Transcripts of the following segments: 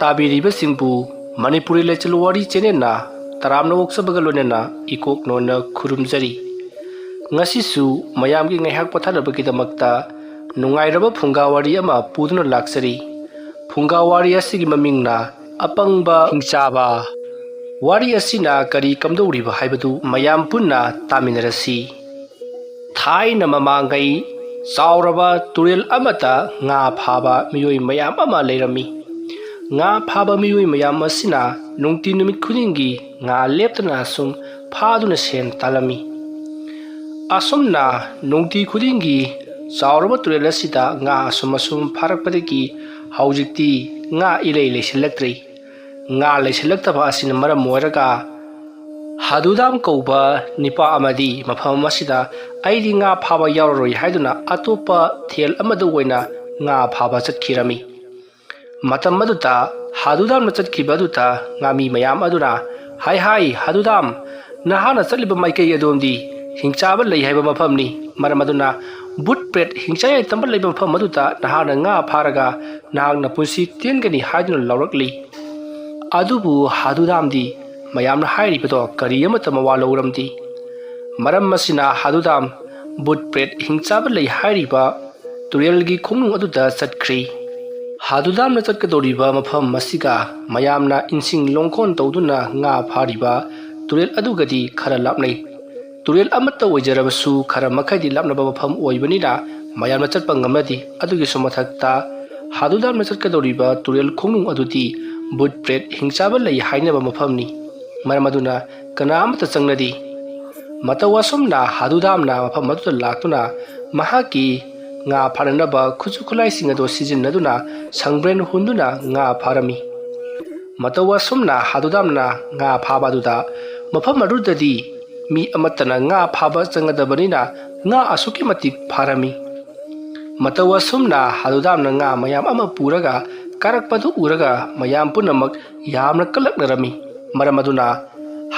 ꯇꯥꯕꯤꯔꯤꯕꯁꯤꯡꯕꯨ ꯃꯅꯤꯄꯨꯔꯤ ꯂꯩꯆꯜ ꯋꯥꯔꯤ ꯆꯦꯅꯦꯜꯅ ꯇꯔꯥꯝꯅ ꯑꯣꯛꯆꯕꯒ ꯂꯣꯏꯅꯅ ꯏꯀꯣꯛꯅꯣꯟꯅ ꯈꯨꯔꯨꯝꯖꯔꯤ꯫ ꯉꯁꯤꯁꯨ ꯃꯌꯥꯝꯒꯤ ꯉꯥꯏꯍꯥꯛ ꯄꯣꯊꯥꯅꯕꯒꯤꯗꯃꯛꯇ ꯅꯨꯡꯉꯥꯏꯔꯕ ꯐꯨꯡꯒꯥ ꯋꯥꯔꯤ ꯑꯃ ꯄꯨꯗꯨꯅ ꯂꯥꯛꯆꯔꯤ꯫ ꯐꯨꯡꯒꯥ ꯋꯥꯔꯤ ꯑꯁꯤꯒꯤ ꯃꯃꯤꯡꯅ ꯑꯄꯪꯕ ꯍꯤꯡꯆꯥꯕ꯫ ꯋꯥꯔꯤ ꯑꯁꯤꯅ ꯀꯔꯤ ꯀꯝꯗꯧꯔꯤꯕ ꯍꯥꯏꯕꯗꯨ ꯃꯌꯥꯝ ꯄꯨꯟꯅ ꯇꯥꯃꯤꯟꯅꯔꯁꯤ꯫ ꯊꯥꯏꯅ ꯃꯃꯥꯡꯉꯩ ꯆꯥꯎꯔꯕ ꯇꯨꯔꯦꯜ ꯑꯃꯗ ꯉꯥ ꯐꯥꯕ ꯃꯤꯑꯣꯏ ꯃꯌꯥꯝ ꯑꯃ ꯂꯩꯔꯝꯃꯤ꯫ ꯉꯥ ꯐꯥꯕ ꯃꯤꯑꯣꯏ ꯃꯌꯥꯝ ꯑꯁꯤꯅ ꯅꯨꯡꯇꯤ ꯅꯨꯃꯤꯠ ꯈꯨꯗꯤꯡꯒꯤ ꯉꯥ ꯂꯦꯞꯇꯅ ꯑꯁꯨꯝ ꯐꯥꯗꯨꯅ ꯁꯦꯟ ꯇꯥꯜꯂꯝꯃꯤ꯫ ꯑꯁꯨꯝꯅ ꯅꯨꯡꯇꯤ ꯈꯨꯗꯤꯡꯒꯤ ꯆꯥꯎꯔꯕ ꯇꯨꯔꯦꯜ ꯑꯁꯤꯗ ꯉꯥ ꯑꯁꯨꯝ ꯐꯥꯔꯛꯄꯗꯒꯤ ꯍꯧꯖꯤꯛꯇꯤ ꯉꯥ ꯏꯔꯩ ꯂꯩꯁꯤꯜꯂꯛꯇ꯭ꯔꯦ꯫ ꯉꯥ ꯂꯩꯁꯤꯜꯂꯛꯇꯕ ꯑꯁꯤꯅ ꯃꯔꯝ ꯑꯣꯏꯔꯒ ꯍꯥꯗꯨꯗꯥꯝ ꯀꯧꯕ ꯅꯤꯄꯥ ꯑꯃꯗꯤ ꯃꯐꯝ ꯑꯁꯤꯗ ꯑꯩꯗꯤ ꯉꯥ ꯐꯥꯕ ꯌꯥꯎꯔꯔꯣꯏ ꯍꯥꯏꯗꯨꯅ ꯑꯇꯣꯞꯄ ꯊꯦꯜ ꯑꯃꯗ ꯑꯣꯏꯅ ꯉꯥ ꯐꯥꯕ ꯆꯠꯈꯤꯔꯝꯃꯤ꯫ ꯃꯇꯝ ꯑꯗꯨꯗ ꯍꯥꯗꯨꯗꯥꯝꯅ ꯆꯠꯈꯤꯕ ꯑꯗꯨꯗ ꯉꯥꯃꯤ ꯃꯌꯥꯝ ꯑꯗꯨꯅ ꯍꯥꯏ ꯍꯥꯗꯨꯗꯥꯝ, ꯅꯍꯥꯛꯅ ꯆꯠꯂꯤꯕ ꯃꯥꯏꯀꯩ ꯑꯗꯣꯝꯗꯤ ꯍꯤꯡꯆꯥꯕ ꯂꯩ ꯍꯥꯏꯕ ꯃꯐꯝꯅꯤ꯫ ꯃꯔꯝ ꯑꯗꯨꯅ ꯕꯨꯠ ꯄ꯭ꯔꯦꯠ ꯍꯤꯡꯆꯥꯌꯥꯏ ꯇꯝꯕ ꯂꯩꯕ ꯃꯐꯝ ꯑꯗꯨꯗ ꯅꯍꯥꯛꯅ ꯉꯥ ꯐꯥꯔꯒ ꯅꯍꯥꯛꯅ ꯄꯨꯟꯁꯤ ꯇꯦꯟꯒꯅꯤ ꯍꯥꯏꯗꯨꯅ ꯂꯥꯎꯔꯛꯂꯤ꯫ ꯑꯗꯨꯕꯨ ꯍꯥꯗꯨꯗꯥꯝꯗꯤ ꯃꯌꯥꯝꯅ ꯍꯥꯏꯔꯤꯕꯗꯣ ꯀꯔꯤ ꯑꯃꯠꯇ ꯃꯋꯥ ꯂꯧꯔꯝꯗꯦ꯫ ꯃꯔꯝ ꯑꯁꯤꯅ ꯍꯥꯗꯨꯗꯥꯝ ꯕꯨꯠ ꯄ꯭ꯔꯦꯠ ꯍꯤꯡꯆꯥꯕ ꯂꯩ ꯍꯥꯏꯔꯤꯕ ꯇꯨꯔꯦꯜꯒꯤ ꯈꯣꯡꯅꯨꯡ ꯑꯗꯨꯗ ꯆꯠꯈ꯭ꯔꯦ꯫ ꯍꯥꯗꯨꯗꯥꯝꯅ ꯆꯠꯀꯗꯧꯔꯤꯕ ꯃꯐꯝ ꯑꯁꯤꯒ ꯃꯌꯥꯝꯅ ꯏꯟꯁꯤꯡ ꯂꯣꯡꯈꯣꯟ ꯇꯧꯗꯨꯅ ꯉꯥ ꯐꯥꯔꯤꯕ ꯇꯨꯔꯦꯜ ꯑꯗꯨꯒꯗꯤ ꯈꯔ ꯂꯥꯞꯅꯩ꯫ ꯇꯨꯔꯦꯜ ꯑꯃꯠꯇ ꯑꯣꯏꯖꯔꯕꯁꯨ ꯈꯔ ꯃꯈꯩꯗꯤ ꯂꯥꯞꯅꯕ ꯃꯐꯝ ꯑꯣꯏꯕꯅꯤꯅ ꯃꯌꯥꯝꯅ ꯆꯠꯄ ꯉꯝꯅꯗꯦ꯫ ꯑꯗꯨꯒꯤꯁꯨ ꯃꯊꯛꯇ ꯍꯥꯗꯨꯗꯥꯝꯅ ꯆꯠꯀꯗꯧꯔꯤꯕ ꯇꯨꯔꯦꯜ ꯈꯣꯡꯅꯨꯡ ꯑꯗꯨꯗꯤ ꯕꯨꯠ ꯄ꯭ꯔꯦꯠ ꯍꯤꯡꯆꯥꯕ ꯂꯩ ꯍꯥꯏꯅꯕ ꯃꯐꯝꯅꯤ꯫ ꯃꯔꯝ ꯑꯗꯨꯅ ꯀꯅꯥ ꯑꯃꯠꯇ ꯆꯪꯅꯗꯦ꯫ ꯃꯇꯧ ꯑꯁꯨꯝꯅ ꯍꯥꯗꯨꯗꯥꯝꯅ ꯃꯐꯝ ꯑꯗꯨꯗ ꯂꯥꯛꯇꯨꯅ ꯃꯍꯥꯛꯀꯤ ꯉꯥ ꯐꯥꯅꯅꯕ ꯈꯨꯠꯁꯨ ꯈꯨꯠꯂꯥꯏꯁꯤꯡ ꯑꯗꯨ ꯁꯤꯖꯤꯟꯅꯗꯨꯅ ꯁꯪꯕ꯭ꯔꯦꯟ ꯍꯨꯟꯗꯨꯅ ꯉꯥ ꯐꯥꯔꯝꯃꯤ꯫ ꯃꯇꯧ ꯑꯁꯨꯝꯅ ꯍꯥꯗꯨꯗꯥꯝꯅ ꯉꯥ ꯐꯥꯕ ꯑꯗꯨꯗ ꯃꯐꯝ ꯑꯗꯨꯗꯗꯤ ꯃꯤ ꯑꯃꯠꯇꯅ ꯉꯥ ꯐꯥꯕ ꯆꯪꯒꯗꯕꯅꯤꯅ ꯉꯥ ꯑꯁꯨꯛꯀꯤ ꯃꯇꯤꯛ ꯐꯥꯔꯝꯃꯤ꯫ ꯃꯇꯧ ꯑꯁꯨꯝꯅ ꯍꯥꯗꯨꯗꯥꯝꯅ ꯉꯥ ꯃꯌꯥꯝ ꯑꯃ ꯄꯨꯔꯒ ꯀꯥꯔꯛꯄꯗꯨ ꯎꯔꯒ ꯃꯌꯥꯝ ꯄꯨꯝꯅꯃꯛ ꯌꯥꯝꯅ ꯀꯜꯂꯛꯅꯔꯝꯃꯤ꯫ ꯃꯔꯝ ꯑꯗꯨꯅ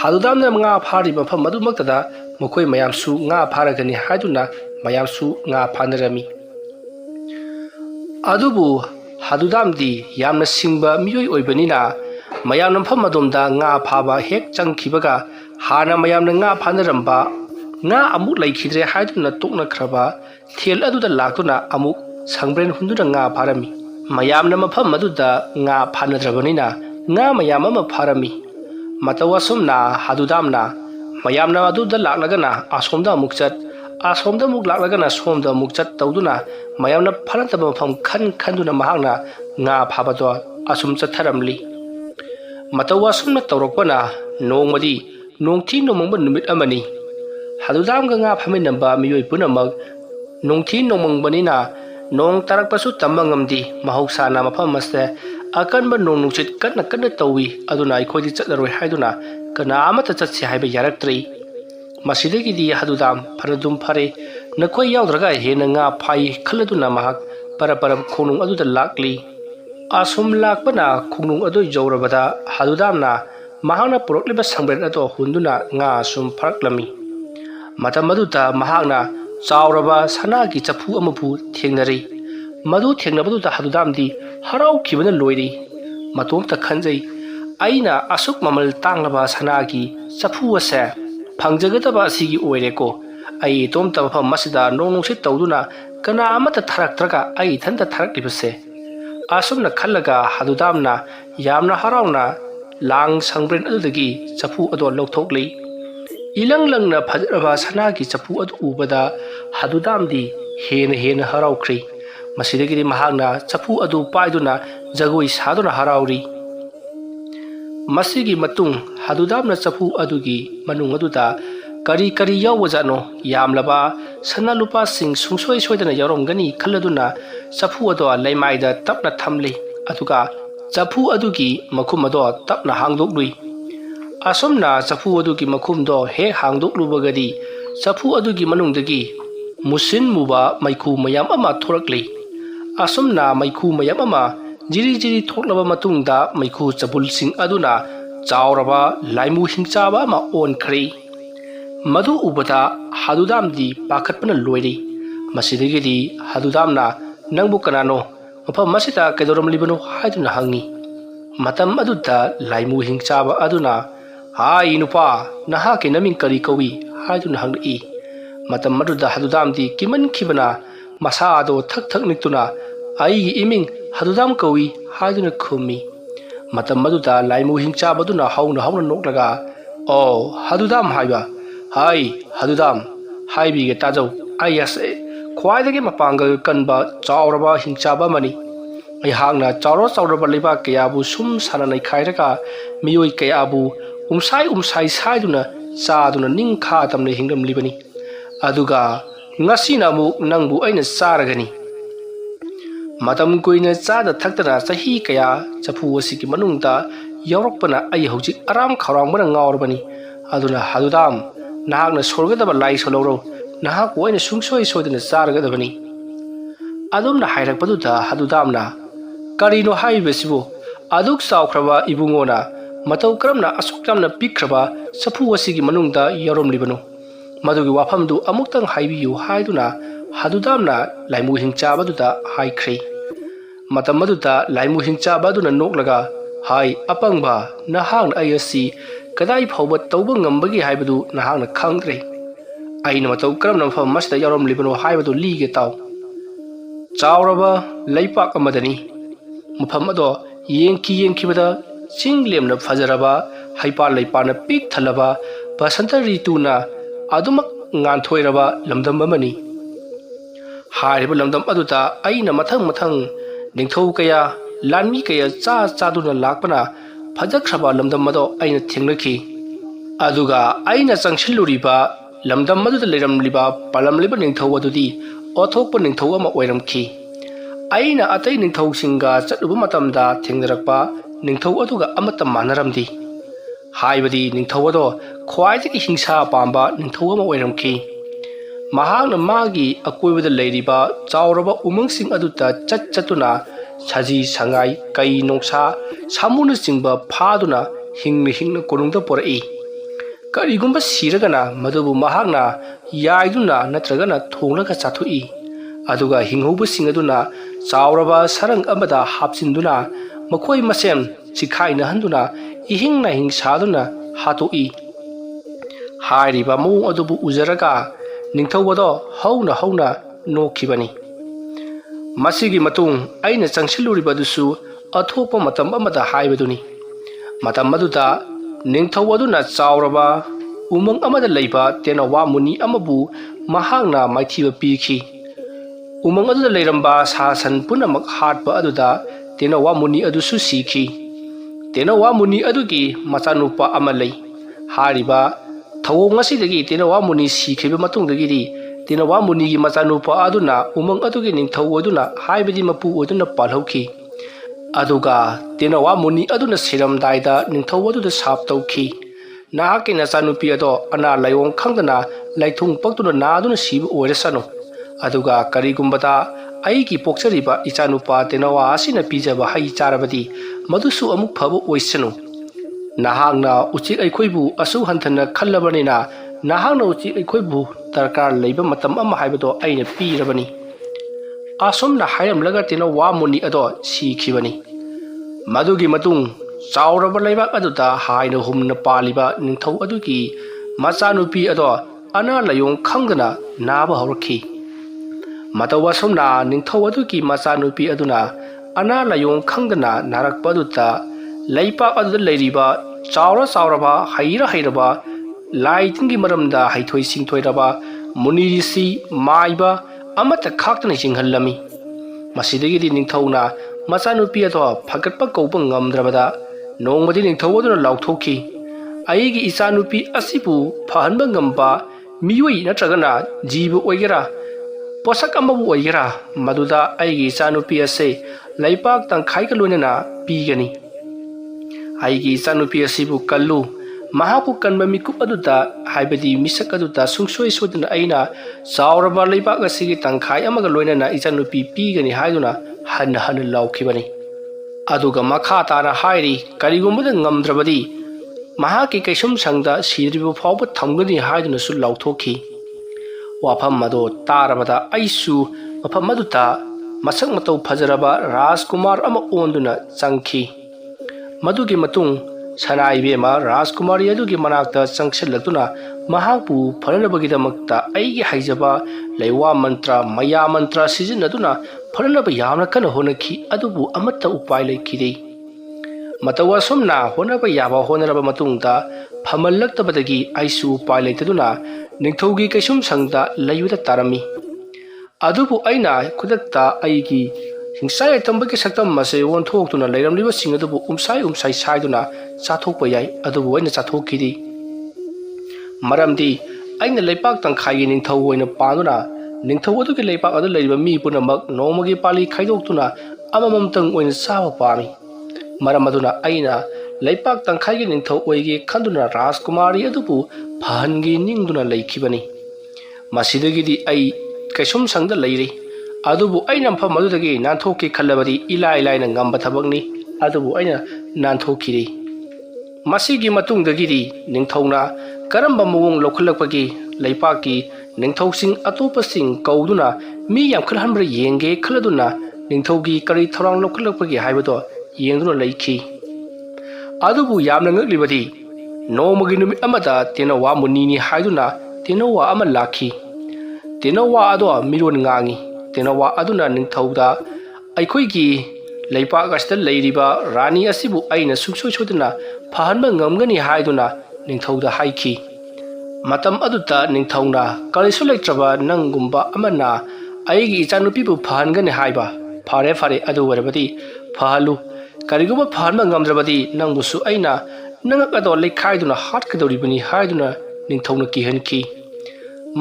ꯍꯥꯗꯨꯗꯥꯝꯅ ꯉꯥ ꯐꯥꯔꯤꯕ ꯃꯐꯝ ꯑꯗꯨꯃꯛꯇꯗ ꯃꯈꯣꯏ ꯃꯌꯥꯝꯁꯨ ꯉꯥ ꯐꯥꯔꯒꯅꯤ ꯍꯥꯏꯗꯨꯅ ꯃꯌꯥꯝꯁꯨ ꯉꯥ ꯐꯥꯅꯔꯝꯃꯤ꯫ ꯑꯗꯨꯕꯨ ꯍꯥꯗꯨꯗꯥꯝꯗꯤ ꯌꯥꯝꯅ ꯁꯤꯡꯕ ꯃꯤꯑꯣꯏ ꯑꯣꯏꯕꯅꯤꯅ ꯃꯌꯥꯝꯅ ꯃꯐꯝ ꯑꯗꯣꯝꯗ ꯉꯥ ꯐꯥꯕ ꯍꯦꯛ ꯆꯪꯈꯤꯕꯒ ꯍꯥꯟꯅ ꯃꯌꯥꯝꯅ ꯉꯥ ꯐꯥꯅꯔꯝꯕ, ꯉꯥ ꯑꯃꯨꯛ ꯂꯩꯈꯤꯗ꯭ꯔꯦ ꯍꯥꯏꯗꯨꯅ ꯇꯣꯛꯅꯈ꯭ꯔꯕ ꯊꯦꯜ ꯑꯗꯨꯗ ꯂꯥꯛꯇꯨꯅ ꯑꯃꯨꯛ ꯁꯪꯕ꯭ꯔꯦꯟ ꯍꯨꯟꯗꯨꯅ ꯉꯥ ꯐꯥꯔꯝꯃꯤ꯫ ꯃꯌꯥꯝꯅ ꯃꯐꯝ ꯑꯗꯨꯗ ꯉꯥ ꯐꯥꯅꯗ꯭ꯔꯕꯅꯤꯅ ꯉꯥ ꯃꯌꯥꯝ ꯑꯃ ꯐꯥꯔꯝꯃꯤ꯫ ꯃꯇꯧ ꯑꯁꯨꯝꯅ ꯍꯥꯗꯨꯗꯥꯝꯅ ꯃꯌꯥꯝꯅ ꯑꯗꯨꯗ ꯂꯥꯛꯂꯒꯅ ꯑꯁꯣꯝꯗ ꯑꯃꯨꯛ ꯆꯠ, ꯑꯁꯣꯝꯗ ꯑꯃꯨꯛ ꯂꯥꯛꯂꯒꯅ ꯁꯣꯝꯗ ꯑꯃꯨꯛ ꯆꯠ ꯇꯧꯗꯨꯅ ꯃꯌꯥꯝꯅ ꯐꯅꯗꯕ ꯃꯐꯝ ꯈꯟꯗꯨꯅ ꯃꯍꯥꯛꯅ ꯉꯥ ꯐꯥꯕꯗꯣ ꯑꯁꯨꯝ ꯆꯠꯊꯔꯝꯂꯤ꯫ ꯃꯇꯧ ꯑꯁꯨꯝꯅ ꯇꯧꯔꯛꯄꯅ ꯅꯣꯡꯃꯗꯤ ꯅꯣꯡꯊꯤ ꯅꯣꯡꯃꯪꯕ ꯅꯨꯃꯤꯠ ꯑꯃꯅꯤ꯫ ꯍꯥꯗꯨꯗꯥꯝꯒ ꯉꯥ ꯐꯥꯃꯤꯟꯅꯕ ꯃꯤꯑꯣꯏ ꯄꯨꯝꯅꯃꯛ ꯅꯣꯡꯊꯤ ꯅꯣꯡꯃꯪꯕꯅꯤꯅ ꯅꯣꯡ ꯇꯥꯔꯛꯄꯁꯨ ꯇꯝꯕ ꯉꯝꯗꯦ꯫ ꯃꯍꯧꯁꯥꯅ ꯃꯐꯝ ꯑꯁꯤꯗ ꯑꯀꯟꯕ ꯅꯣꯡ ꯅꯨꯡꯁꯤꯠ ꯀꯟꯅ ꯇꯧꯏ꯫ ꯑꯗꯨꯅ ꯑꯩꯈꯣꯏꯗꯤ ꯆꯠꯂꯔꯣꯏ ꯍꯥꯏꯗꯨꯅ ꯀꯅꯥ ꯑꯃꯠꯇ ꯆꯠꯁꯤ ꯍꯥꯏꯕ ꯌꯥꯔꯛꯇ꯭ꯔꯦ꯫ ꯃꯁꯤꯗꯒꯤꯗꯤ ꯍꯥꯗꯨꯗꯥꯝ ꯐꯅꯗꯨꯝ ꯐꯔꯦ, ꯅꯈꯣꯏ ꯌꯥꯎꯗ꯭ꯔꯒ ꯍꯦꯟꯅ ꯉꯥ ꯐꯥꯏ ꯈꯜꯂꯗꯨꯅ ꯃꯍꯥꯛ ꯄꯔꯞ ꯈꯣꯡꯅꯨꯡ ꯑꯗꯨꯗ ꯂꯥꯛꯂꯤ꯫ ꯑꯁꯨꯝ ꯂꯥꯛꯄꯅ ꯈꯣꯡꯅꯨꯡ ꯑꯗꯨ ꯌꯧꯔꯕꯗ ꯍꯥꯗꯨꯗꯥꯝꯅ ꯃꯍꯥꯛꯅ ꯄꯨꯔꯛꯂꯤꯕ ꯁꯪꯕ꯭ꯔꯦꯟ ꯑꯗꯨ ꯍꯨꯟꯗꯨꯅ ꯉꯥ ꯑꯁꯨꯝ ꯐꯥꯔꯛꯂꯝꯃꯤ꯫ ꯃꯇꯝ ꯑꯗꯨꯗ ꯃꯍꯥꯛꯅ ꯆꯥꯎꯔꯕ ꯁꯅꯥꯒꯤ ꯆꯐꯨ ꯑꯃꯕꯨ ꯊꯦꯡꯅꯔꯦ꯫ ꯃꯗꯨ ꯊꯦꯡꯅꯕꯗꯨꯗ ꯍꯥꯗꯨꯗꯥꯝꯗꯤ ꯍꯔꯥꯎꯈꯤꯕꯅ ꯂꯣꯏꯔꯦ꯫ ꯃꯇꯣꯝꯇ ꯈꯟꯖꯩ, ꯑꯩꯅ ꯑꯁꯨꯛ ꯃꯃꯜ ꯇꯥꯡꯂꯕ ꯁꯅꯥꯒꯤ ꯆꯐꯨ ꯑꯁꯦ ꯐꯪꯖꯒꯗꯕ ꯑꯁꯤꯒꯤ ꯑꯣꯏꯔꯦꯀꯣ꯫ ꯑꯩ ꯏꯇꯣꯝꯇ ꯃꯐꯝ ꯑꯁꯤꯗ ꯅꯣꯡ ꯅꯨꯡꯁꯤꯠ ꯇꯧꯗꯨꯅ ꯀꯅꯥ ꯑꯃꯠꯇ ꯊꯥꯔꯛꯇ꯭ꯔꯒ ꯑꯩ ꯏꯊꯟꯇ ꯊꯥꯔꯛꯂꯤꯕꯁꯦ꯫ ꯑꯁꯨꯝꯅ ꯈꯜꯂꯒ ꯍꯥꯗꯨꯗꯥꯝꯅ ꯌꯥꯝꯅ ꯍꯔꯥꯎꯅ ꯂꯥꯡ ꯁꯪꯕ꯭ꯔꯦꯟ ꯑꯗꯨꯗꯒꯤ ꯆꯐꯨ ꯑꯗꯨ ꯂꯧꯊꯣꯛꯂꯤ꯫ ꯏꯂꯪ ꯂꯪꯅ ꯐꯖꯔꯕ ꯁꯅꯥꯒꯤ ꯆꯐꯨ ꯑꯗꯨ ꯎꯕꯗ ꯍꯥꯗꯨꯗꯥꯝꯗꯤ ꯍꯦꯟꯅ ꯍꯔꯥꯎꯈ꯭ꯔꯦ꯫ ꯃꯁꯤꯗꯒꯤꯗꯤ ꯃꯍꯥꯛꯅ ꯆꯐꯨ ꯑꯗꯨ ꯄꯥꯏꯗꯨꯅ ꯖꯒꯣꯏ ꯁꯥꯗꯨꯅ ꯍꯔꯥꯎꯔꯤ꯫ ꯃꯁꯤꯒꯤ ꯃꯇꯨꯡ ꯍꯥꯗꯨꯗꯥꯝꯅ ꯆꯐꯨ ꯑꯗꯨꯒꯤ ꯃꯅꯨꯡ ꯑꯗꯨꯗ ꯀꯔꯤ ꯌꯥꯎꯕꯖꯥꯠꯅꯣ, ꯌꯥꯝꯂꯕ ꯁꯅꯥ ꯂꯨꯄꯥꯁꯤꯡ ꯁꯨꯡꯁꯣꯏ ꯁꯣꯏꯗꯅ ꯌꯥꯎꯔꯝꯒꯅꯤ ꯈꯜꯂꯗꯨꯅ ꯆꯐꯨ ꯑꯗꯨ ꯂꯩꯃꯥꯏꯗ ꯇꯞꯅ ꯊꯝꯂꯤ꯫ ꯑꯗꯨꯒ ꯆꯐꯨ ꯑꯗꯨꯒꯤ ꯃꯈꯨꯝ ꯑꯗꯨ ꯇꯞꯅ ꯍꯥꯡꯗꯣꯛꯂꯨꯏ꯫ ꯑꯁꯨꯝꯅ ꯆꯐꯨ ꯑꯗꯨꯒꯤ ꯃꯈꯨꯝꯗꯣ ꯍꯦꯛ ꯍꯥꯡꯗꯣꯛꯂꯨꯕꯒꯗꯤ ꯆꯐꯨ ꯑꯗꯨꯒꯤ ꯃꯅꯨꯡꯗꯒꯤ ꯃꯨꯁꯤꯟ ꯃꯨꯕ ꯃꯩꯈꯨ ꯃꯌꯥꯝ ꯑꯃ ꯊꯣꯔꯛꯂꯤ꯫ ꯑꯁꯨꯝꯅ ꯃꯩꯈꯨ ꯃꯌꯥꯝ ꯑꯃ ꯖꯤꯔꯤ ꯊꯣꯛꯂꯕ ꯃꯇꯨꯡꯗ ꯃꯩꯈꯨ ꯆꯕꯨꯜꯁꯤꯡ ꯑꯗꯨꯅ ꯆꯥꯎꯔꯕ ꯂꯥꯏꯃꯨ ꯍꯤꯡꯆꯥꯕ ꯑꯃ ꯑꯣꯟꯈ꯭ꯔꯦ꯫ ꯃꯗꯨ ꯎꯕꯗ ꯍꯥꯗꯨꯗꯥꯝꯗꯤ ꯄꯥꯈꯠꯄꯅ ꯂꯣꯏꯔꯦ꯫ ꯃꯁꯤꯗꯒꯤꯗꯤ ꯍꯥꯗꯨꯗꯥꯝꯅ ꯅꯪꯕꯨ ꯀꯅꯥꯅꯣ, ꯃꯐꯝ ꯑꯁꯤꯗ ꯀꯩꯗꯧꯔꯝꯂꯤꯕꯅꯣ ꯍꯥꯏꯗꯨꯅ ꯍꯪꯉꯤ꯫ Matam aduda laimu Hingchaba aduna hai nupa nahaki naming kari kawi haidun hang'i matam aduda hadudam di kiman kibana masado thak niktuna ai iming hadudam kawi haidun khumi matam aduda laimu Hingchaba aduna hauna noklaga oh hadudam haiba hai hadudam haibi ge tajau ayase khwaidagi mapangal kanba chawraba Hingchaba mani ai hangna chawraba leba kayabu sum sana nai khairaga miyoi kayabu umsai saiduna chaduna ningkha tamne hingdam libani aduga ngasina mu nangbu aina saragani matam koina chada thakta sahi kaya chapu asiki manungta yaurokpana ai hojik aram kharang bana ngawrbani aduna hadudam nahakna sorgadaba lai soloro nahak oina sungsoi soidana sargadabani adumna hairakpaduda hadudamna karino haibesibu aduk saukraba ibungona matau karamna asuk yamna pikraba sapu asigi manungda yaromlibanu madugi wafamdu amuktang haibiyu haiduna hadudamna laimu Hingchabaduda haikhri matam maduda laimu Hingchabaduna noklaga hai apangba nahang ayasi kadai phauba tauba ngambagi haibadu nahang khangdre aina matau karamna mafam masda yaromlibanu haibadu lige taw chawraba leipak amadani mafam ado yengkibada chinglemna fajaraba haipa leipana pik thalaba basanta rituna adumak nganthoiraba lamdam amani hariba lamdam aduta aina mathang ningthau kaya lanmi kaya chaduna lakpana phajakraba lamdam ado aina thengnakhi aduga aina changshiluriba lamdam aduda leiramliba palamliba ningthau adudi othokpa ningthau ama oiramkhi aina atai ningthau singa chatuba matamda thengnarakpa ningthau aduga amata manaramdi haibadi ningthau ado khwaidagi hingsa pamba ningthau ama oiramkhi mahakna magi akoibada leiriba chawraba umangsing aduta chatuna saji sangai kai nongsa samuna singba phaduna hingna konungda porai karigumba siragana madubu mahakna yaiduna natragana thonglaga chathui aduga hinghoba singaduna chawraba sarang amada hapsinduna makhoi masem chikhaina handuna ihingna hingsaduna hatoi hairiba mu adubu uzaraga ningthauwado hauna nokhibani masigi matung aina changsiluribadusu athokpa matam amada haibaduni matam maduda ningthauwaduna chawraba umang amada leiba tenawa muni amabu mahakna maithiba pikhi umang aduda leiramba sasan punamak hatpa aduda tenawa muni adusu sikhi tenawa muni adugi machanupa amalei hariba thawong asidagi tenawa muni sikhiba matungdagiri tenawa munigi machanupa aduna umang adugi ningthau aduna haibadi mapu aduna palhauki aduga tenawa muni aduna siramdaida ningthau aduda sap tauki nahaki nachanupi ado ana layong khangdana laithung paktuna naduna siba oirasanu aduga karigumbada aigi pokchariba ichanupa tenawa asina pijaba hai charabadi madusu amuk phaba oisanu nahangna uchi aikhoibu asu hanthana khallabanina nahangna uchi aikhoibu darkar leiba matam ama haibado aina pirabani asomna hairamlaga tenawa muni ado sikhibani madugi matung chawraba leibak aduda haina humna paliba ningthau adugi machanupi ado ana layong khangdana naba haurakhi matawa somna ningthau adugi machanupi aduna ana layong khangdana narakpa aduda leipak aduda leiriba chawraba hairaba laitingi maramda haithoi singthoiraba munirisi maiba amata khaktana jinghallami masidagi ningthauna machanupi ado phagatpa kaupa ngamdrabada nongmadi ningthau aduna lauthoki aigi ichanupi asibu phahanba ngamba miyoi natragana jibu oigera posak amabu oigera maduda aigi ichanupi ase laipak tangkhai ka loinana pigani aigi ichanupi asibu kallu mahapu kanba mikup aduda haibadi misak aduda sungsoi sodana aina chawraba leibak asigi tangkhai amaga loinana ichanupi pigani haiduna hana laukhibani aduga makha tana hairi karigumbada ngamdrabadi mahaki kaisum sangda sidribu phawba thamgani haiduna su lauthokhi wafam mado tarabada aisu mafam maduta masak matau phajaraba rajkumar ama onduna changki Madugi matung sana ibema Rajkumari adugi manakta changsillatuna mahakpu pharanabagidamakta aigi haijaba leiwa mantra maya mantra sizinaduna pharanaba yamna kana honaki adubu amatta upai leikide matawa somna honaba yaba honaraba matungda phamallaktabadagi aisu upai leitaduna ningthogi kaisum sangda layuda tarami adubu aina kudakta aigi Hingsai tambaki saktam mase won thoktuna leiramliba sing adubu umsai saiduna chathokpa yai adubu aina chathokidi maramdi aina leipak tangkhai ningthau oina panduna ningthau adugi leipak adu leiba mi punamak nomagi pali khaidoktuna amamam tang oina sawa pami maram aduna aina leipak tangkhai gi ningthau oigi khanduna Rajkumari adubu phangi ningduna leikhibani masidagidi ai kaisum sangda leiri adubu aina pham adudagi nanthokki khallabadi ilai ngamba thabakni adubu aina nanthokiri masigi matungdagidi ningthauna karamba mawong lokhalakpagi leipaki ningthosing atopasing kauduna mi yamkhalhanbra yenge khaladuna ningthogi kari thorang lokhalakpagi haibado yengduna leikhi adubu yamna ngaklibadi nomagi numi amada tenawa munini haiduna tenawa ama lakhi tenawa ado miron ngangi tenawa aduna ningthauda aikhoigi leipak asita leiriba rani asibu aina suksoi soduna phahanba ngamgani haiduna ningthauda haikhi matam aduta ningthauna karisu leitraba nangumba amana aigi ichanupibu phahangani haiba fare adu warabadi phahalu kariguma phahanba ngamdrabadi nangbusu aina nangakado lekhaiduna hatkadoribani haiduna ningthauna kihanki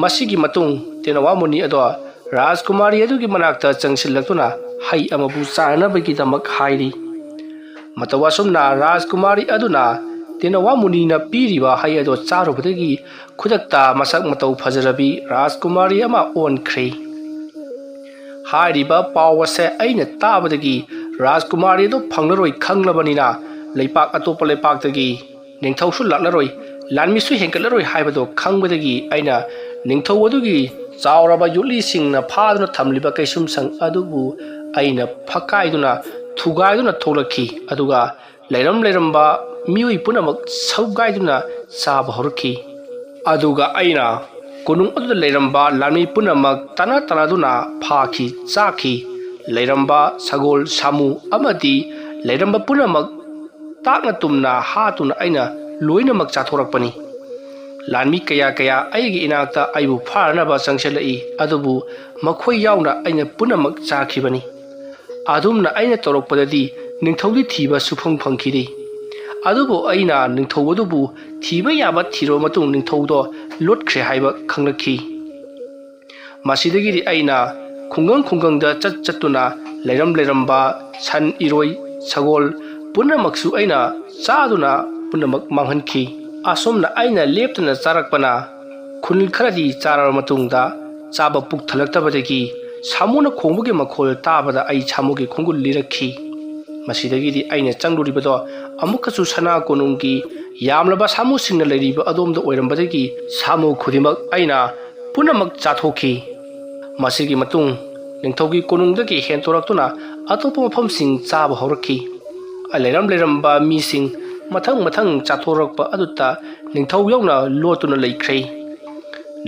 masigi matung tenawa muni ado Rajkumari adugi manakta changsillaktuna hai amabu chanabagi damak hairi matawasumna Rajkumari aduna tenawa munina piriba hai ado charubadagi khudakta masak matau phajarabi Rajkumari ama onkhre hairiba pawase aina tabadagi Rajkumari do phanglaroi khanglabanina leipak atopa leipakdagi ningthausu laklaroi lanmisu hengkalaroi haibado khangbadagi aina ningthau adugi chauraba yuli singna phaduna thamliba kaisum sang adubu aina phakaiduna thugaiduna tholakhi aduga leiramba mioi punamak saugaiduna chaba horki aduga aina kunung adu leiramba lami punamak tanaduna phakhi chakhi leiramba sagol samu amadi leiramba punamak takna tumna hatuna aina loinamak chathorakpani Lanmi kaya aigi inakta aibu pharanaba changselai adubu makhoi yauna aina punamak chakhibani adumna aina torokpadadi ningthaudi thiba sufang phangkhiri adubu aina ningthau adubu thiba yaba thiro matung ningthaudo lotkhre haiba khanglakhi masidagiri aina khungangda chatuna leiramba san iroi sagol punamaksu aina chaduna punamak manghankhi asomna aina leptana charakpana khunil kharadi charar matungda chaba puk thalaktabadagi samuna khongbugi makhol tabada ai chamugi khongul lirakhi masidagidi aina changluribado amukachu sana konunggi yamlaba samu singna leiriba adomda oirambadagi samu khudimak aina punamak chathokhi masigi matung ningthogi konungdagi hentoraktuna atopa mafam sing chaba horakhi leiramba mising mathang chathorakpa aduta ningthau yauna lotuna leikhre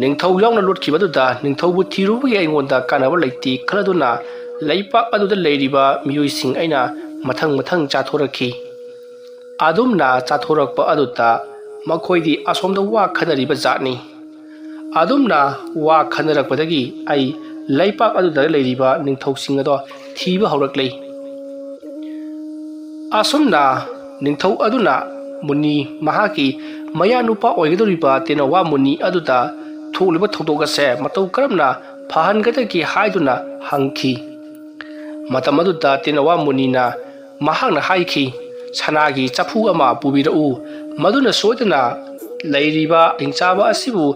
ningthau yauna lotkhibadudha ningthaubu thirubu aingonda kanaba leiti khaladuna leipak aduda leiriba miyoising aina mathang chathorakhi adumna chathorakpa aduta makhoidi asomda wa khanariba jatni adumna wa khanarakpadagi ai leipak aduda leiriba ningthausing ado thiba horaklei asomna ningthau aduna muni mahaki maya nupa oigdoriba tenawa muni aduda tholiba thodogase matau karamna phahangadagi haiduna hangki matamaduda tenawa munina mahakna haikhi sanagi chapu ama pubirau maduna soidana leiriba hingchaba asibu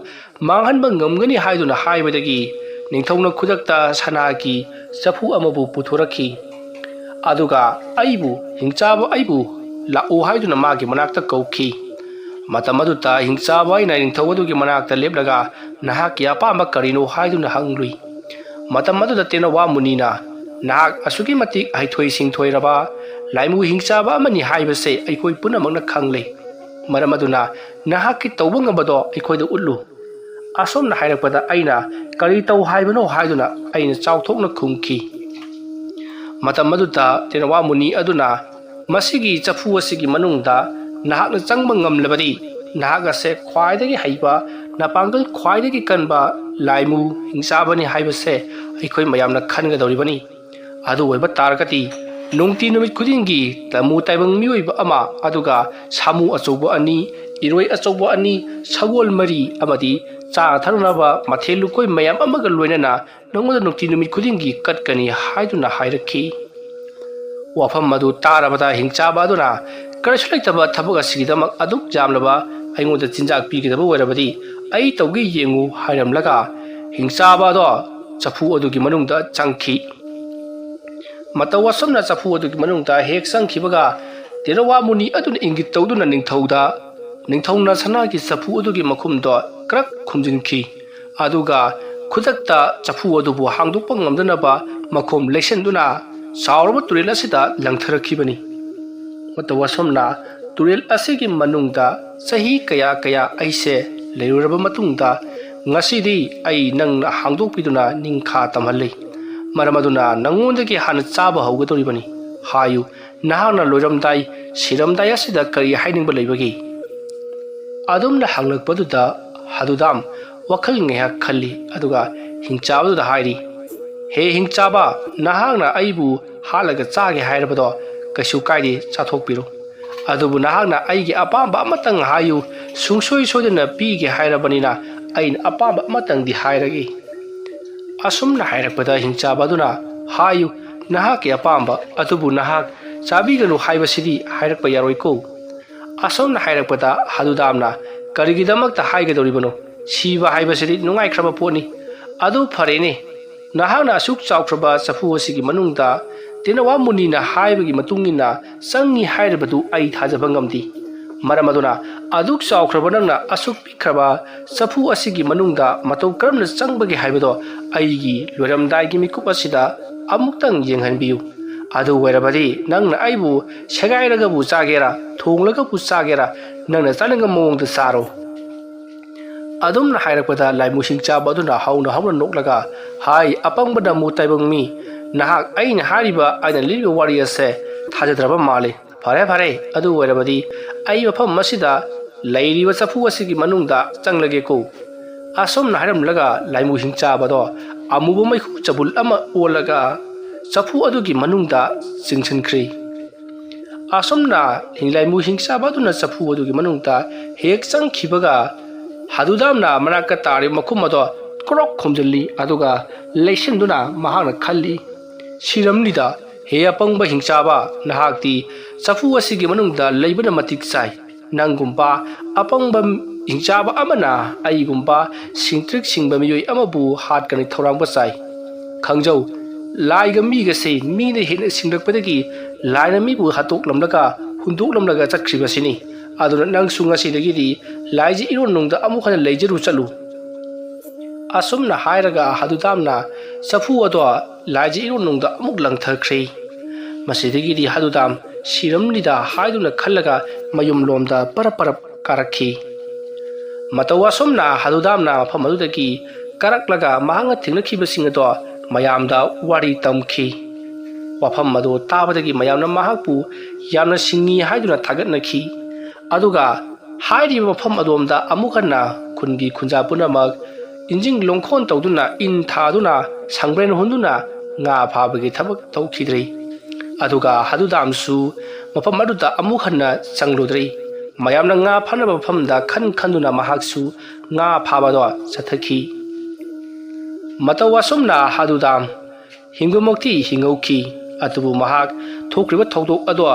manghanba ngamgani haiduna haibadagi ningthauna khudakta sanagi chapu amabu puthorakhi aduga aibu hingchaba aibu lau haiduna magi manakta kaukhi matamaduta hingchaba ina ningthawadugi manakta leplaga nahaki apamba karino haiduna hanglui matamaduda tenawa munina ꯅꯍꯥꯛ ꯑꯁꯨꯛꯀꯤ ꯃꯇꯤꯛ ꯍꯩꯊꯣꯏ ꯁꯤꯡꯊꯣꯏꯔꯕ ꯂꯥꯏꯃꯨ ꯍꯤꯡꯆꯥꯕ ꯑꯃꯅꯤ ꯍꯥꯏꯕꯁꯦ ꯑꯩꯈꯣꯏ ꯄꯨꯝꯅꯃꯛꯅ ꯈꯪꯂꯦ ꯃꯔꯝ ꯑꯗꯨꯅ ꯅꯍꯥꯛꯀꯤ ꯇꯧꯕ ꯉꯝꯕꯗꯣ ꯑꯩꯈꯣꯏꯗ ꯎꯠꯂꯨ ꯑꯁꯣꯝꯅ ꯍꯥꯏꯔꯛꯄꯗ ꯑꯩꯅ ꯀꯔꯤ ꯇꯧ ꯍꯥꯏꯕꯅꯣ ꯍꯥꯏꯗꯨꯅ ꯑꯩꯅ ꯆꯥꯎꯊꯣꯛꯅ ꯈꯨꯝꯈꯤ ꯃꯇꯝ ꯑꯗꯨꯗ ꯇꯦꯅꯋꯥ ꯃꯨꯅꯤ ꯑꯗꯨꯅ ꯃꯁꯤꯒꯤ ꯆꯐꯨ ꯑꯁꯤꯒꯤ ꯃꯅꯨꯡꯗ ꯅꯍꯥꯛꯅ ꯆꯪꯕ ꯉꯝꯂꯕꯗꯤ ꯅꯍꯥꯛ ꯑꯁꯦ ꯈ꯭ꯋꯥꯏꯗꯒꯤ ꯍꯩꯕ ꯅꯄꯥꯡꯒꯜ ꯈ꯭ꯋꯥꯏꯗꯒꯤ ꯀꯟꯕ ꯂꯥꯏꯃꯨ ꯍꯤꯡꯆꯥꯕꯅꯤ ꯍꯥꯏꯕꯁꯦ ꯑꯩꯈꯣꯏ ꯃꯌꯥꯝꯅ ꯈꯟꯒꯗꯧꯔꯤꯕꯅꯤ ꯑꯗꯨ ꯑꯣꯏꯕ ꯇꯥꯔꯒꯗꯤ ꯅꯨꯡꯇꯤ ꯅꯨꯃꯤꯠ ꯈꯨꯗꯤꯡꯒꯤ ꯇꯃꯨ ꯇꯥꯏꯕꯪ ꯃꯤꯑꯣꯏꯕ ꯑꯃ ꯑꯗꯨꯒ ꯁꯥꯃꯨ ꯑꯆꯧꯕ ꯑꯅꯤ ꯏꯔꯣꯏ ꯑꯆꯧꯕ ꯑꯅꯤ ꯁꯒꯣꯜ ꯃꯔꯤ ꯑꯃꯗꯤ ꯆꯥꯅ ꯊꯛꯅꯕ ꯃꯊꯦꯜ ꯂꯨꯀꯣꯏ ꯃꯌꯥꯝ ꯑꯃꯒ ꯂꯣꯏꯅꯅ ꯅꯉꯣꯟꯗ ꯅꯨꯡꯇꯤ ꯅꯨꯃꯤꯠ ꯈꯨꯗꯤꯡꯒꯤ ꯀꯠꯀꯅꯤ ꯍꯥꯏꯗꯨꯅ ꯍꯥꯏꯔꯛꯈꯤ ꯋꯥꯐꯝ ꯑꯗꯨ ꯇꯥꯔꯕꯗ ꯍꯤꯡꯆꯥꯕ ꯑꯗꯨꯅ ꯀꯔꯤꯁꯨ ꯂꯩꯇꯕ ꯊꯕꯛ ꯑꯁꯤꯒꯤꯗꯃꯛ ꯑꯗꯨꯛ ꯌꯥꯝꯂꯕ ꯑꯩꯉꯣꯟꯗ ꯆꯤꯟꯖꯥꯛ ꯄꯤꯒꯗꯕ ꯑꯣꯏꯔꯕꯗꯤ ꯑꯩ ꯇꯧꯒꯦ ꯌꯦꯡꯉꯨ ꯍꯥꯏꯔꯝꯂꯒ ꯍꯤꯡꯆꯥꯕ ꯑꯗꯣ ꯆꯐꯨ ꯑꯗꯨꯒꯤ ꯃꯅꯨꯡꯗ ꯆꯪꯈꯤ ꯃꯇꯧ ꯑꯁꯨꯝꯅ ꯆꯐꯨ ꯑꯗꯨꯒꯤ ꯃꯅꯨꯡꯗ ꯍꯦꯛ ꯆꯪꯈꯤꯕꯒ ꯇꯦꯅꯋꯥ ꯃꯨꯅꯤ ꯑꯗꯨꯅ ꯏꯪꯒꯤꯠ ꯇꯧꯗꯨꯅ ꯅꯤꯡꯊꯧꯅ ꯁꯅꯥꯒꯤ ꯆꯐꯨ ꯑꯗꯨꯒꯤ ꯃꯈꯨꯝꯗꯣ ꯀ꯭ꯔꯛ ꯈꯨꯝꯖꯤꯟꯈꯤ ꯑꯗꯨꯒ ꯈꯨꯗꯛꯇ ꯆꯐꯨ ꯑꯗꯨꯕꯨ ꯍꯥꯡꯗꯣꯛꯄ ꯉꯝꯗꯅꯕ ꯃꯈꯣꯝ ꯂꯩꯁꯟꯗꯨꯅ ꯆꯥꯎꯔꯕ ꯇꯨꯔꯦꯜ ꯑꯁꯤꯗ ꯂꯪꯊꯔꯛꯈꯤꯕꯅꯤ ꯃꯇꯧ ꯑꯁꯨꯝꯅ ꯇꯨꯔꯦꯜ ꯑꯁꯤꯒꯤ ꯃꯅꯨꯡꯗ ꯆꯍꯤ ꯀꯌꯥ ꯑꯩꯁꯦ ꯂꯩꯔꯨꯔꯕ ꯃꯇꯨꯡꯗ ꯉꯁꯤꯗꯤ ꯑꯩ ꯅꯪꯅ ꯍꯥꯡꯗꯣꯛꯄꯤꯗꯨꯅ ꯅꯤꯡꯈꯥ ꯇꯝꯍꯜꯂꯤ ꯃꯔꯝ ꯑꯗꯨꯅ ꯅꯪꯉꯣꯟꯗꯒꯤ ꯍꯥꯟꯅ ꯆꯥꯕ ꯍꯧꯒꯗꯧꯔꯤꯕꯅꯤ ꯍꯥꯏꯌꯨ ꯅꯍꯥꯛꯅ ꯂꯣꯏꯔꯝꯗꯥꯏ ꯁꯤꯔꯝꯗꯥꯏ ꯑꯁꯤꯗ ꯀꯔꯤ ꯍꯥꯏꯅꯤꯡꯕ ꯂꯩꯕꯒꯦ ꯑꯗꯨꯝꯅ ꯍꯪꯂꯛꯄꯗꯨꯗ ꯍꯗꯨꯗꯥꯝ ꯋꯥꯈꯜ ꯉꯥꯏꯍꯥꯛ ꯈꯜꯂꯤ ꯑꯗꯨꯒ ꯍꯤꯡꯆꯥꯕꯗꯨꯗ ꯍꯥꯏꯔꯤ ꯍꯦ ꯍꯤꯡꯆꯥꯕ ꯅꯍꯥꯛꯅ ꯑꯩꯕꯨ ꯍꯥꯠꯂꯒ ꯆꯥꯒꯦ ꯍꯥꯏꯔꯕꯗꯣ ꯀꯩꯁꯨ ꯀꯥꯏꯗꯦ ꯆꯥꯊꯣꯛꯄꯤꯔꯣ ꯑꯗꯨꯕꯨ ꯅꯍꯥꯛꯅ ꯑꯩꯒꯤ ꯑꯄꯥꯝꯕ ꯑꯃꯇꯪ ꯍꯥꯏꯌꯨ ꯁꯨꯡꯁꯣꯏ ꯁꯣꯏꯗꯅ ꯄꯤꯒꯦ ꯍꯥꯏꯔꯕꯅꯤꯅ ꯑꯩꯅ ꯑꯄꯥꯝꯕ ꯑꯃꯇꯪꯗꯤ ꯍꯥꯏꯔꯒꯦ ꯑꯁꯨꯝꯅ ꯍꯥꯏꯔꯛꯄꯗ ꯍꯤꯡꯆꯥꯕ ꯑꯗꯨꯅ ꯍꯥꯏꯌꯨ ꯅꯍꯥꯛꯀꯤ ꯑꯄꯥꯝꯕ ꯑꯗꯨꯕꯨ ꯅꯍꯥꯛ ꯆꯥꯕꯤꯒꯅꯨ ꯍꯥꯏꯕꯁꯤꯗꯤ ꯍꯥꯏꯔꯛꯄ ꯌꯥꯔꯣꯏꯀꯣ ꯑꯁꯣꯝꯅ ꯍꯥꯏꯔꯛꯄꯗ ꯍꯗꯨꯗꯥꯝꯅ ꯀꯔꯤꯒꯤꯗꯃꯛꯇ ꯍꯥꯏꯒꯗꯧꯔꯤꯕꯅꯣ ꯁꯤꯕ ꯍꯥꯏꯕꯁꯤꯗꯤ ꯅꯨꯡꯉꯥꯏꯈ꯭ꯔꯕ ꯄꯣꯠꯅꯤ ꯑꯗꯨ ꯐꯔꯦꯅꯦ ꯅꯍꯥꯛꯅ ꯑꯁꯨꯛ ꯆꯥꯎꯈ꯭ꯔꯕ ꯆꯐꯨ ꯑꯁꯤꯒꯤ ꯃꯅꯨꯡꯗ ꯇꯦꯅꯋꯥ ꯃꯨꯅꯤꯅ ꯍꯥꯏꯕꯒꯤ ꯃꯇꯨꯡꯏꯟꯅ ꯆꯪꯉꯤ ꯍꯥꯏꯔꯕꯗꯨ ꯑꯩ ꯊꯥꯖꯕ ꯉꯝꯗꯦ ꯃꯔꯝ ꯑꯗꯨꯅ ꯑꯗꯨꯛ ꯆꯥꯎꯈ꯭ꯔꯕ ꯅꯪꯅ ꯑꯁꯨꯛ ꯄꯤꯛꯈ꯭ꯔꯕ ꯆꯐꯨ ꯑꯁꯤꯒꯤ ꯃꯅꯨꯡꯗ ꯃꯇꯧ ꯀꯔꯝꯅ ꯆꯪꯕꯒꯦ ꯍꯥꯏꯕꯗꯣ ꯑꯩꯒꯤ ꯂꯣꯏꯔꯝꯗꯥꯏꯒꯤ ꯃꯤꯀꯨꯞ ꯑꯁꯤꯗ ꯑꯃꯨꯛꯇꯪ ꯌꯦꯡꯍꯟꯕꯤꯌꯨ ꯑꯗꯨ ꯑꯣꯏꯔꯕꯗꯤ ꯅꯪꯅ ꯑꯩꯕꯨ ꯁꯦꯒꯥꯏꯔꯒꯕꯨ ꯆꯥꯒꯦꯔꯥ ꯊꯣꯡꯂꯒꯕꯨ ꯆꯥꯒꯦꯔꯥ ꯅꯪꯅ ꯆꯥꯅꯤꯡꯕ ꯃꯑꯣꯡꯗ ꯆꯥꯔꯣ ꯑꯗꯨꯝꯅ ꯍꯥꯏꯔꯛꯄꯗ ꯂꯥꯏꯃꯨ ꯍꯤꯡꯆꯥꯕ ꯑꯗꯨꯅ ꯍꯧꯅ ꯅꯣꯛꯂꯒ ꯍꯥꯏ ꯑꯄꯪꯕ ꯅꯃꯨ ꯇꯥꯏꯕꯪ ꯃꯤ ꯅꯍꯥꯛ ꯑꯩꯅ ꯂꯤꯔꯤꯕ ꯋꯥꯔꯤ ꯑꯁꯦ ꯊꯥꯖꯗ꯭ꯔꯕ ꯃꯥꯜꯂꯤ ꯐꯔꯦ ꯑꯗꯨ ꯑꯣꯏꯔꯕꯗꯤ ꯑꯩ ꯃꯐꯝ ꯑꯁꯤꯗ ꯂꯩꯔꯤꯕ ꯆꯐꯨ ꯑꯁꯤꯒꯤ ꯃꯅꯨꯡꯗ ꯆꯪꯂꯒꯦꯀꯣ ꯑꯁꯣꯝꯅ ꯍꯥꯏꯔꯝꯂꯒ ꯂꯥꯏꯃꯨ ꯍꯤꯡꯆꯥꯕꯗꯣ ꯑꯃꯨꯕ ꯃꯩꯈꯨ ꯆꯕꯨꯜ ꯑꯃ ꯑꯣꯜꯂꯒ ꯆꯐꯨ ꯑꯗꯨꯒꯤ ꯃꯅꯨꯡꯗ ꯆꯤꯡꯁꯤꯟꯈ꯭ꯔꯤ ꯑꯁꯣꯝꯅ ꯂꯥꯏꯃꯨ ꯍꯤꯡꯆꯥꯕ ꯑꯗꯨꯅ ꯆꯐꯨ ꯑꯗꯨꯒꯤ ꯃꯅꯨꯡꯗ ꯍꯦꯛ ꯆꯪꯈꯤꯕꯒ ꯍꯗꯨꯗꯥꯝꯅ ꯃꯅꯥꯛꯇ ꯇꯥꯔꯤꯕ ꯃꯈꯨꯝ ꯑꯗꯣ ꯀ꯭ꯔꯣꯛ ꯈꯨꯝꯖꯤꯜꯂꯤ ꯑꯗꯨꯒ ꯂꯩꯁꯤꯟꯗꯨꯅ ꯃꯍꯥꯛꯅ ꯈꯜꯂꯤ ꯁꯤꯔꯝꯂꯤꯗ ꯍꯦ ꯑꯄꯪꯕ ꯍꯤꯡꯆꯥꯕ ꯅꯍꯥꯛꯇꯤ ꯆꯐꯨ ꯑꯁꯤꯒꯤ ꯃꯅꯨꯡꯗ ꯂꯩꯕꯅ ꯃꯇꯤꯛ ꯆꯥꯏ ꯅꯪꯒꯨꯝꯕ ꯑꯄꯪꯕ ꯍꯤꯡꯆꯥꯕ ꯑꯃꯅ ꯑꯩꯒꯨꯝꯕ ꯁꯤꯡꯇ꯭ꯔꯤꯛ ꯁꯤꯡꯕ ꯃꯤꯑꯣꯏ ꯑꯃꯕꯨ ꯍꯥꯠꯀꯅꯤ ꯊꯧꯔꯥꯡꯕ ꯆꯥꯏ ꯈꯪꯖꯧ ꯂꯥꯏꯒ ꯃꯤꯒꯁꯦ ꯃꯤꯅ ꯍꯦꯟꯅ ꯁꯤꯡꯂꯛꯄꯗꯒꯤ ꯂꯥꯏꯅ ꯃꯤꯕꯨ ꯍꯥꯠꯇꯣꯛꯂꯝꯂꯒ ꯍꯨꯟꯗꯣꯛꯂꯝꯂꯒ ꯆꯠꯈ꯭ꯔꯤꯕꯁꯤꯅꯤ ꯑꯗꯨꯅ ꯅꯪꯁꯨ ꯉꯁꯤꯗꯒꯤꯗꯤ ꯂꯥꯏꯖꯤ ꯏꯔꯣꯟꯅꯨꯡꯗ ꯑꯃꯨꯛ ꯍꯟꯅ ꯂꯩꯖꯔꯨ ꯆꯠꯂꯨ ꯑꯁꯨꯝꯅ ꯍꯥꯏꯔꯒ ꯍꯗꯨꯗꯥꯝꯅ ꯆꯐꯨ ꯑꯗꯣ ꯂꯥꯏꯖꯤ ꯏꯔꯣꯟꯅꯨꯡꯗ ꯑꯃꯨꯛ ꯂꯪꯊꯈ꯭ꯔꯤ ꯃꯁꯤꯗꯒꯤꯗꯤ ꯍꯗꯨꯗꯥꯝ ꯁꯤꯔꯝꯂꯤꯗ ꯍꯥꯏꯗꯨꯅ ꯈꯜꯂꯒ ꯃꯌꯨꯝꯂꯣꯝꯗ ꯄꯔꯞ ꯀꯥꯔꯛꯈꯤ ꯃꯇꯧ ꯑꯁꯨꯝꯅ ꯍꯗꯨꯗꯥꯝꯅ ꯃꯐꯝ ꯑꯗꯨꯗꯒꯤ ꯀꯥꯔꯛꯂꯒ ꯃꯍꯥꯛꯅ ꯊꯦꯡꯅꯈꯤꯕꯁꯤꯡ ꯑꯗꯣ ꯃꯌꯥꯝꯗ ꯋꯥꯔꯤ ꯇꯝꯈꯤ ꯋꯥꯐꯝ ꯑꯗꯨ ꯇꯥꯕꯗꯒꯤ ꯃꯌꯥꯝꯅ ꯃꯍꯥꯛꯄꯨ ꯌꯥꯝꯅ ꯁꯤꯡꯉꯤ ꯍꯥꯏꯗꯨꯅ ꯊꯥꯒꯠꯅꯈꯤ ꯑꯗꯨꯒ ꯍꯥꯏꯔꯤꯕ ꯃꯐꯝ ꯑꯗꯣꯝꯗ ꯑꯃꯨꯛ ꯍꯟꯅ ꯈꯨꯟꯒꯤ ꯈꯨꯟꯖꯥ ꯄꯨꯝꯅꯃꯛ इंजिंग लोंखोन तौदुना इन थादुना सांब्रेन हुंदुना nga फाबगी थबक तौखिद्री अदुगा हदुदामसु मफम अदुदा अमुक हन्ना चंगलुद्री मयामना nga फानबा मफमदा खन खंदुना महाक्सु nga फाबादो चथखी मतौ असुमना हदुदाम हिंगुमक्ति हिंगौखी अतुबु महाक थोक्रिबा थौदोक अदो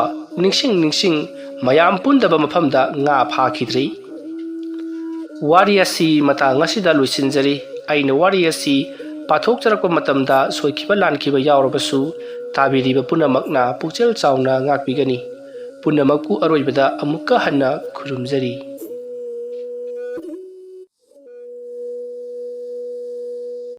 निंसिंग मयाम पुंदबा मफमदा nga फाखिद्री वारी असी मता ngasiदा लुसिनजरी आइना वारी असी पाथोकचरक मतमदा सोइखिबा लानखिबा यावरबसु ताबिरिबा पुनमकना पुचेल चावना ngakpigani पुनमकु अरोइबदा अमुक्का हन्ना खुरुमजरी।